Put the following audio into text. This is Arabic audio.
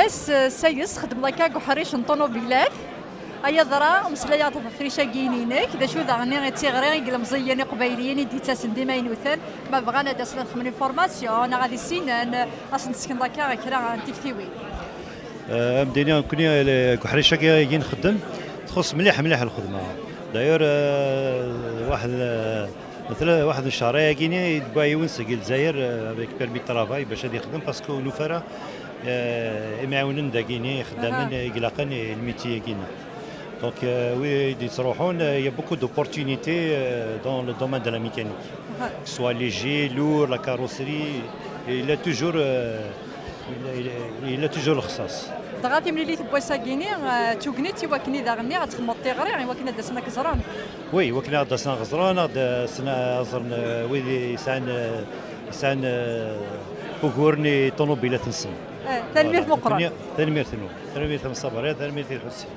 ماس سايس خدم لكا كحريش طونوبيلات ايا ضرا مسلايا فريشا كينينك دا شو ذا غني تيغري قال مزياني قبايليين ديتاسن ديما ينوثان ما بغانا داس نخمم فورماسيون انا غادي سينان اصلا نسكن لكا كرا تكتيوي مدينة كوني كحريشة كي نخدم تخص مليح مليح الخدمة داير واحد الشهرية كيني يتبع يونس كي الجزائر افيك بيرمي ترافاي باش غادي يخدم باسكو نوفرا معاونين دا كيني خدامين يقلقن الميتي كينا دونك وي تروحون يا بوكو دوبورتينيتي دون لو دومين دو لا ميكانيك سوا ليجي لور لا كاروسري il a toujours الخصاص دغاتي ملي تبويسا كيني توكنيتي وكني داغني غتخمط تيغري وكنا داسنا كزران وي وكنا داسنا غزران داسنا زرن ويلي سان بوغورني طوموبيلات نسن تنمير مقرن تنمير من صبري تنمير الحسين